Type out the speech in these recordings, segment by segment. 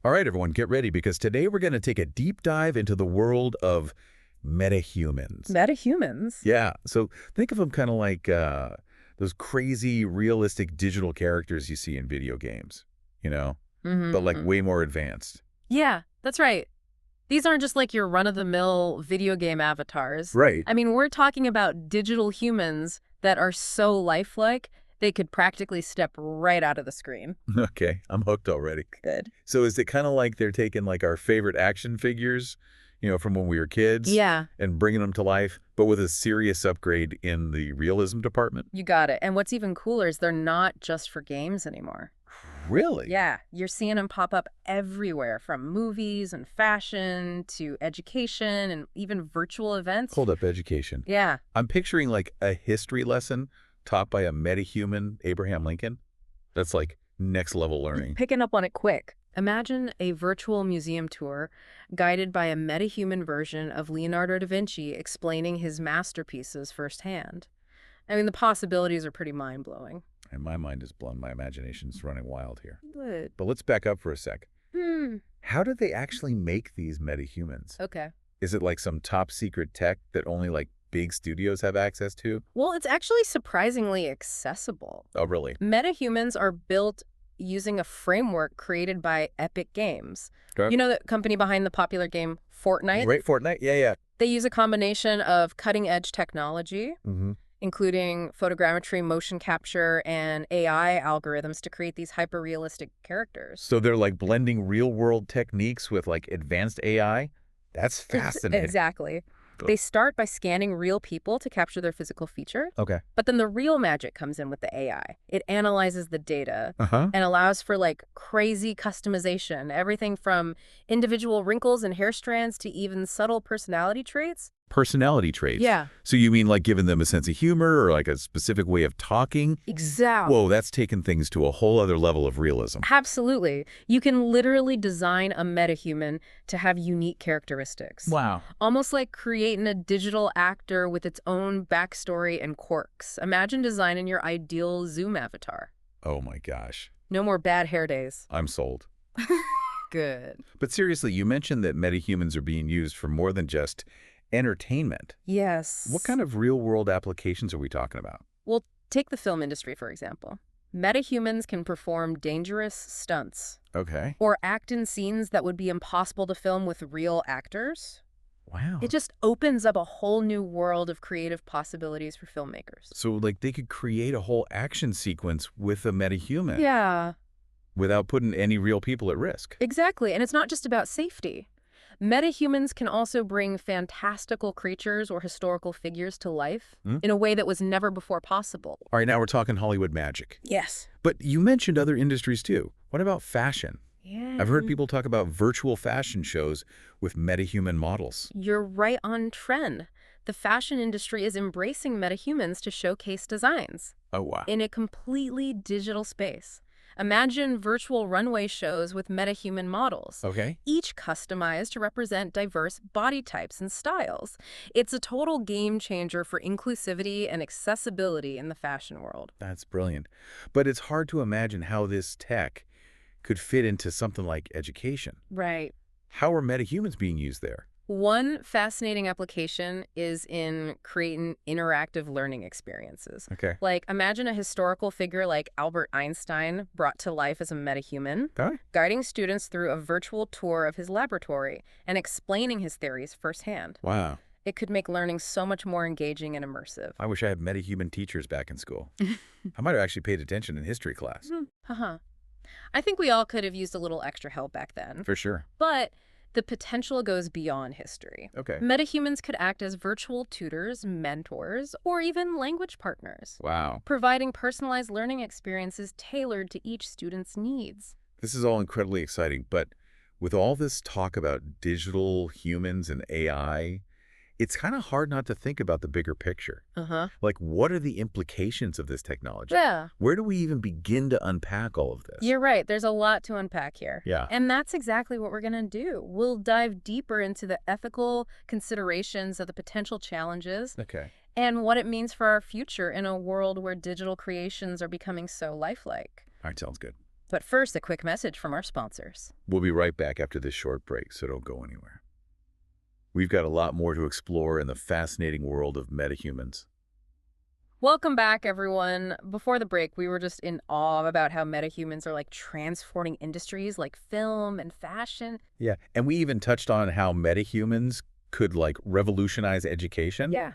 All right, everyone, get ready because today we're going to take a deep dive into the world of MetaHumans. MetaHumans? Yeah, so think of them kind of like those crazy, realistic digital characters you see in video games, you know, but like way more advanced. Yeah, that's right. These aren't just like your run-of-the-mill video game avatars. Right. I mean, we're talking about digital humans that are so lifelike, they could practically step right out of the screen. Okay, I'm hooked already. Good. So is it kind of like they're taking like our favorite action figures, from when we were kids? Yeah. And bringing them to life, but with a serious upgrade in the realism department? You got it. And what's even cooler is they're not just for games anymore. Really? Yeah, you're seeing them pop up everywhere, from movies and fashion to education and even virtual events. Hold up, education. Yeah. I'm picturing like a history lesson taught by a metahuman, Abraham Lincoln. That's like next level learning. Picking up on it quick. Imagine a virtual museum tour guided by a metahuman version of Leonardo da Vinci explaining his masterpieces firsthand. I mean, the possibilities are pretty mind-blowing. And my mind is blown. My imagination's running wild here. Good. But let's back up for a sec. How do they actually make these metahumans? Okay. Is it like some top secret tech that only like big studios have access to? Well, it's actually surprisingly accessible. Oh, really? MetaHumans are built using a framework created by Epic Games. Okay. You know the company behind the popular game Fortnite? Right, Fortnite? Yeah. They use a combination of cutting-edge technology, including photogrammetry, motion capture, and AI algorithms to create these hyper-realistic characters. So they're like blending real-world techniques with like advanced AI? That's fascinating. Exactly. They start by scanning real people to capture their physical features. Okay. But then the real magic comes in with the AI. It analyzes the data and allows for like crazy customization, everything from individual wrinkles and hair strands to even subtle personality traits. Personality traits? Yeah. So you mean like giving them a sense of humor or like a specific way of talking? Exactly. Whoa, that's taken things to a whole other level of realism. Absolutely. You can literally design a metahuman to have unique characteristics. Wow. Almost like creating a digital actor with its own backstory and quirks. Imagine designing your ideal Zoom avatar. Oh my gosh. No more bad hair days. I'm sold. Good. But seriously, you mentioned that metahumans are being used for more than just entertainment. Yes. What kind of real-world applications are we talking about? Well, take the film industry, for example. Metahumans can perform dangerous stunts. Okay. Or act in scenes that would be impossible to film with real actors. Wow. It just opens up a whole new world of creative possibilities for filmmakers. So, like, they could create a whole action sequence with a metahuman. Yeah. Without putting any real people at risk. Exactly. And it's not just about safety. Metahumans can also bring fantastical creatures or historical figures to life in a way that was never before possible. All right, now we're talking Hollywood magic. Yes. But you mentioned other industries too. What about fashion? Yeah. I've heard people talk about virtual fashion shows with metahuman models. You're right on trend. The fashion industry is embracing metahumans to showcase designs. Oh, wow. In a completely digital space. Imagine virtual runway shows with metahuman models. Okay. Each customized to represent diverse body types and styles. It's a total game changer for inclusivity and accessibility in the fashion world. That's brilliant. But it's hard to imagine how this tech could fit into something like education. Right. How are metahumans being used there? One fascinating application is in creating interactive learning experiences. Okay. Like, imagine a historical figure like Albert Einstein brought to life as a metahuman, Okay. guiding students through a virtual tour of his laboratory and explaining his theories firsthand. Wow. It could make learning so much more engaging and immersive. I wish I had metahuman teachers back in school. I might have actually paid attention in history class. I think we all could have used a little extra help back then. For sure. But the potential goes beyond history. Okay. Metahumans could act as virtual tutors, mentors, or even language partners, Wow. providing personalized learning experiences tailored to each student's needs. This is all incredibly exciting, but with all this talk about digital humans and AI, it's kind of hard not to think about the bigger picture. Like, what are the implications of this technology? Yeah. Where do we even begin to unpack all of this? You're right. There's a lot to unpack here. Yeah. And that's exactly what we're going to do. We'll dive deeper into the ethical considerations of the potential challenges Okay. and what it means for our future in a world where digital creations are becoming so lifelike. All right, sounds good. But first, a quick message from our sponsors. We'll be right back after this short break, so don't go anywhere. We've got a lot more to explore in the fascinating world of metahumans. Welcome back, everyone. Before the break, we were just in awe about how metahumans are like transforming industries like film and fashion. Yeah, and we even touched on how metahumans could like revolutionize education. Yeah.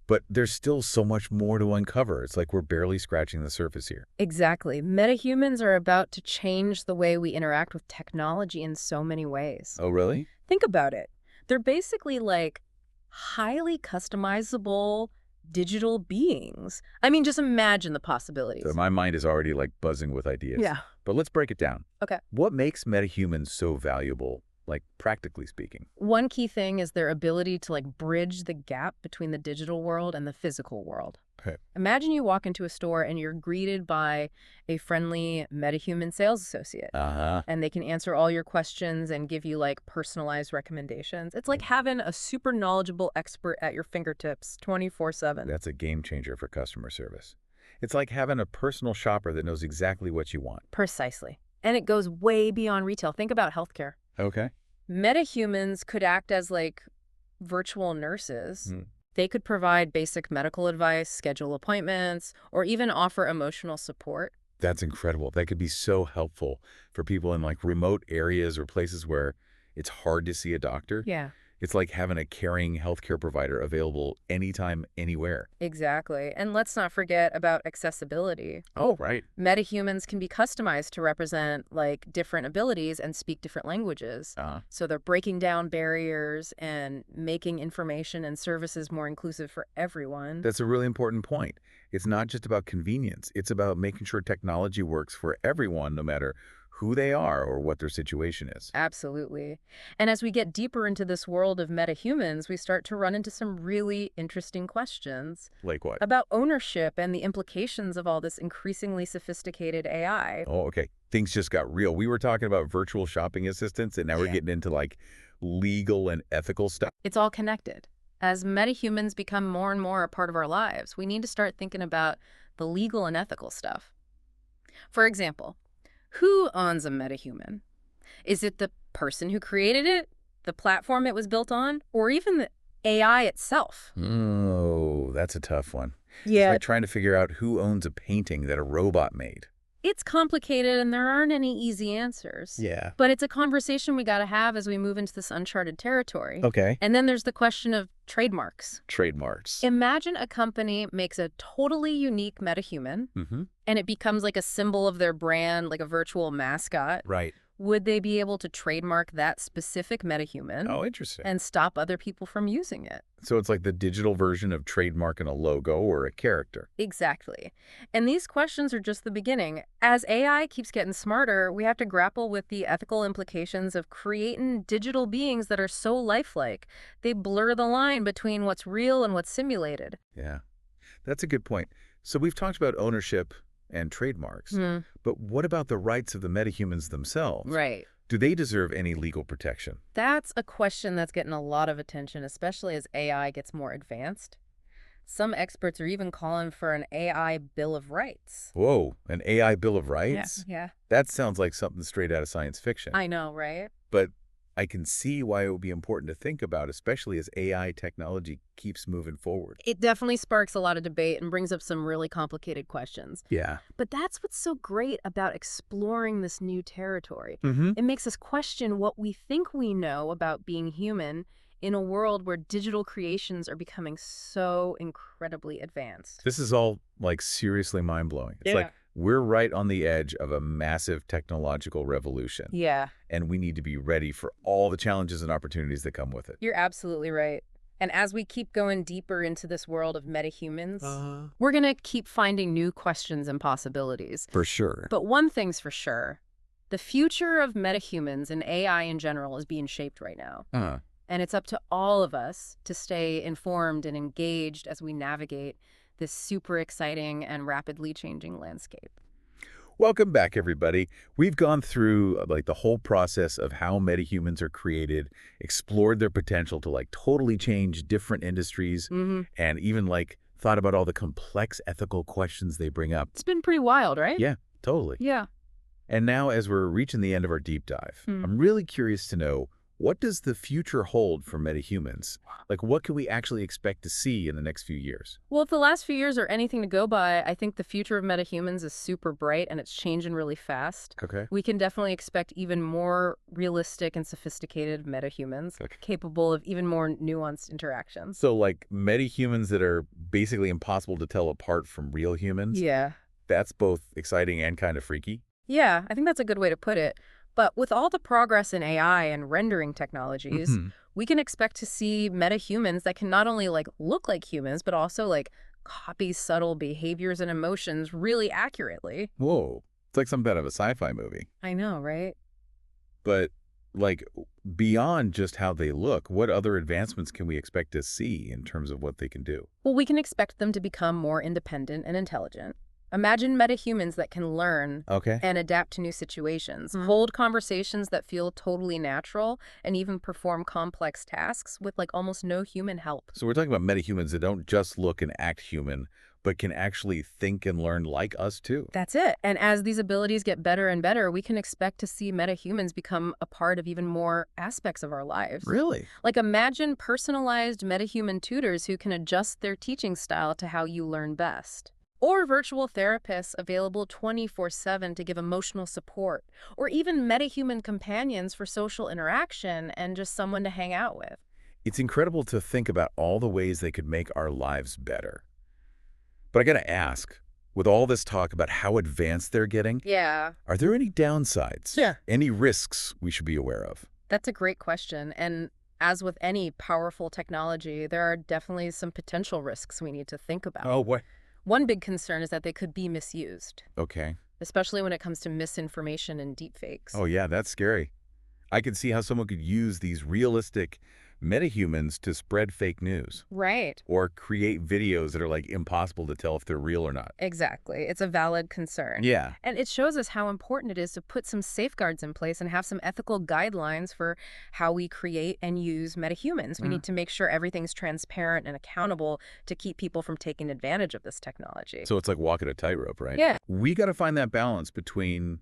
But there's still so much more to uncover. It's like we're barely scratching the surface here. Exactly. Metahumans are about to change the way we interact with technology in so many ways. Oh, really? Think about it. They're basically like highly customizable digital beings. I mean, just imagine the possibilities. So my mind is already like buzzing with ideas. Yeah. But let's break it down. Okay. What makes metahumans so valuable, like practically speaking? One key thing is their ability to like bridge the gap between the digital world and the physical world. Okay. Imagine you walk into a store and you're greeted by a friendly metahuman sales associate. Uh-huh. And they can answer all your questions and give you like personalized recommendations. It's like having a super knowledgeable expert at your fingertips 24/7. That's a game changer for customer service. It's like having a personal shopper that knows exactly what you want. Precisely. And it goes way beyond retail. Think about healthcare. Okay. Metahumans could act as like virtual nurses. They could provide basic medical advice, schedule appointments, or even offer emotional support. That's incredible. That could be so helpful for people in like remote areas or places where it's hard to see a doctor. Yeah. It's like having a caring healthcare provider available anytime, anywhere. Exactly. And let's not forget about accessibility. Oh, right. Metahumans can be customized to represent like different abilities and speak different languages. So they're breaking down barriers and making information and services more inclusive for everyone. That's a really important point. It's not just about convenience. It's about making sure technology works for everyone, no matter who they are or what their situation is. Absolutely. And as we get deeper into this world of metahumans, we start to run into some really interesting questions. Like what? About ownership and the implications of all this increasingly sophisticated AI. Oh, okay. Things just got real. We were talking about virtual shopping assistants, and now we're getting into like legal and ethical stuff. It's all connected. As metahumans become more and more a part of our lives, we need to start thinking about the legal and ethical stuff. For example, who owns a metahuman? Is it the person who created it, the platform it was built on, or even the AI itself? Oh, that's a tough one. Yeah. It's like trying to figure out who owns a painting that a robot made. It's complicated and there aren't any easy answers. Yeah. But it's a conversation we got to have as we move into this uncharted territory. Okay. And then there's the question of trademarks. Trademarks. Imagine a company makes a totally unique metahuman, and it becomes like a symbol of their brand, like a virtual mascot. Right. Would they be able to trademark that specific metahuman? Oh, interesting. And stop other people from using it? So it's like the digital version of trademarking a logo or a character. Exactly. And these questions are just the beginning. As AI keeps getting smarter, we have to grapple with the ethical implications of creating digital beings that are so lifelike. They blur the line between what's real and what's simulated. Yeah, that's a good point. So we've talked about ownership and trademarks, but what about the rights of the metahumans themselves? Right. Do they deserve any legal protection? That's a question that's getting a lot of attention, especially as AI gets more advanced. Some experts are even calling for an AI Bill of Rights. Whoa, an AI Bill of Rights? Yeah. That sounds like something straight out of science fiction. I know, right? But I can see why it would be important to think about, especially as AI technology keeps moving forward. It definitely sparks a lot of debate and brings up some really complicated questions. Yeah. But that's what's so great about exploring this new territory. Mm-hmm. It makes us question what we think we know about being human in a world where digital creations are becoming so incredibly advanced. This is all like seriously mind-blowing. It's like we're right on the edge of a massive technological revolution. Yeah. And we need to be ready for all the challenges and opportunities that come with it. You're absolutely right. And as we keep going deeper into this world of metahumans, we're going to keep finding new questions and possibilities. For sure. But one thing's for sure. The future of metahumans and AI in general is being shaped right now. And it's up to all of us to stay informed and engaged as we navigate this super exciting and rapidly changing landscape. Welcome back, everybody. We've gone through like the whole process of how metahumans are created, explored their potential to like totally change different industries, and even like thought about all the complex ethical questions they bring up. It's been pretty wild, right? Yeah, totally. Yeah. And now, as we're reaching the end of our deep dive, Hmm. I'm really curious to know, what does the future hold for MetaHumans? Like, what can we actually expect to see in the next few years? Well, if the last few years are anything to go by, I think the future of MetaHumans is super bright and it's changing really fast. Okay. We can definitely expect even more realistic and sophisticated MetaHumans, Okay. capable of even more nuanced interactions. So, like, MetaHumans that are basically impossible to tell apart from real humans? Yeah. That's both exciting and kind of freaky? Yeah, I think that's a good way to put it. But with all the progress in AI and rendering technologies, Hmm. we can expect to see metahumans that can not only look like humans, but also copy subtle behaviors and emotions really accurately. Whoa. It's like something out of a sci-fi movie. I know, right? But, like, beyond just how they look, what other advancements can we expect to see in terms of what they can do? Well, we can expect them to become more independent and intelligent. Imagine metahumans that can learn Okay. and adapt to new situations, hold conversations that feel totally natural, and even perform complex tasks with almost no human help. So we're talking about metahumans that don't just look and act human, but can actually think and learn like us too. That's it. And as these abilities get better and better, we can expect to see metahumans become a part of even more aspects of our lives. Really? Like imagine personalized metahuman tutors who can adjust their teaching style to how you learn best. Or virtual therapists available 24/7 to give emotional support. Or even metahuman companions for social interaction and just someone to hang out with. It's incredible to think about all the ways they could make our lives better. But I gotta ask, with all this talk about how advanced they're getting, Yeah. are there any downsides? Yeah. Any risks we should be aware of? That's a great question. And as with any powerful technology, there are definitely some potential risks we need to think about. Oh, what? One big concern is that they could be misused, Okay. especially when it comes to misinformation and deepfakes. Oh, yeah, that's scary. I could see how someone could use these realistic metahumans to spread fake news Right. or create videos that are like impossible to tell if they're real or not. Exactly. It's a valid concern. Yeah. And it shows us how important it is to put some safeguards in place and have some ethical guidelines for how we create and use metahumans. We need to make sure everything's transparent and accountable to keep people from taking advantage of this technology. So it's like walking a tightrope, right? Yeah. We got to find that balance between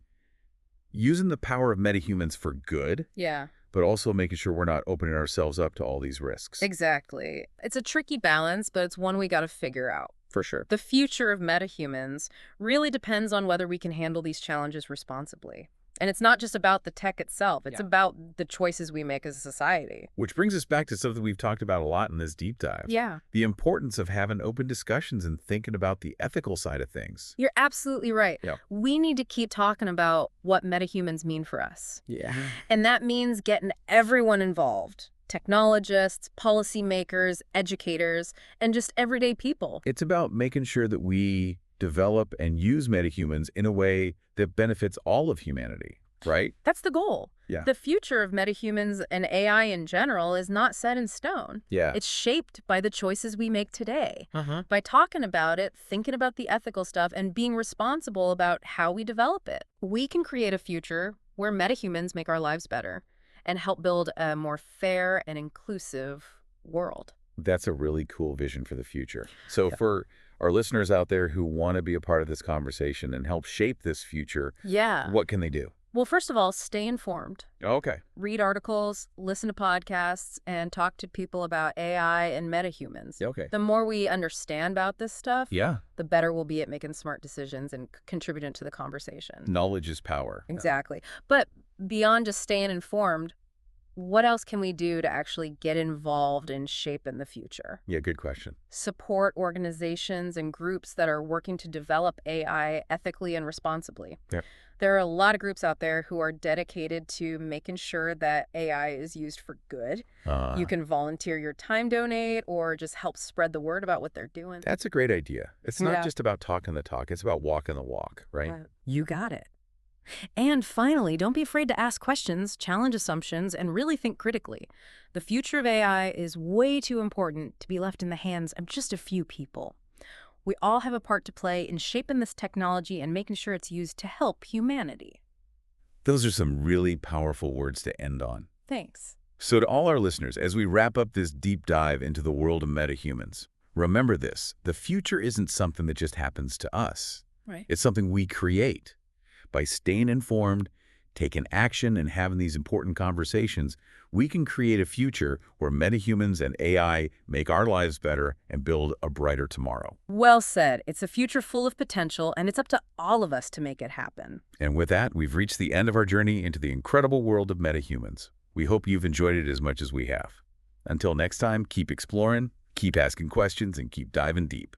using the power of metahumans for good, Yeah. but also making sure we're not opening ourselves up to all these risks. Exactly. It's a tricky balance, but it's one we got to figure out. For sure. The future of metahumans really depends on whether we can handle these challenges responsibly. And it's not just about the tech itself. It's about the choices we make as a society. Which brings us back to something we've talked about a lot in this deep dive. Yeah. The importance of having open discussions and thinking about the ethical side of things. You're absolutely right. Yeah. We need to keep talking about what metahumans mean for us. Yeah. And that means getting everyone involved. Technologists, policymakers, educators, and just everyday people. It's about making sure that we develop and use metahumans in a way that benefits all of humanity, right? That's the goal. Yeah. The future of metahumans and AI in general is not set in stone. Yeah. It's shaped by the choices we make today. Uh-huh. By talking about it, thinking about the ethical stuff, and being responsible about how we develop it. We can create a future where metahumans make our lives better and help build a more fair and inclusive world. That's a really cool vision for the future. So Yeah. for our listeners out there who want to be a part of this conversation and help shape this future, Yeah. what can they do? Well, first of all, stay informed. Okay. Read articles, listen to podcasts, and talk to people about AI and metahumans. Okay. The more we understand about this stuff, Yeah. the better we'll be at making smart decisions and contributing to the conversation. Knowledge is power. Exactly. But beyond just staying informed, what else can we do to actually get involved in shaping the future? Yeah, good question. Support organizations and groups that are working to develop AI ethically and responsibly. Yep. There are a lot of groups out there who are dedicated to making sure that AI is used for good. You can volunteer your time, donate, or just help spread the word about what they're doing. That's a great idea. It's not Yeah. just about talking the talk. It's about walking the walk, right? You got it. And finally, don't be afraid to ask questions, challenge assumptions, and really think critically. The future of AI is way too important to be left in the hands of just a few people. We all have a part to play in shaping this technology and making sure it's used to help humanity. Those are some really powerful words to end on. Thanks. So to all our listeners, as we wrap up this deep dive into the world of metahumans, remember this: the future isn't something that just happens to us. Right. It's something we create. by staying informed, taking action, and having these important conversations, we can create a future where metahumans and AI make our lives better and build a brighter tomorrow. Well said. It's a future full of potential, and it's up to all of us to make it happen. And with that, we've reached the end of our journey into the incredible world of metahumans. We hope you've enjoyed it as much as we have. Until next time, keep exploring, keep asking questions, and keep diving deep.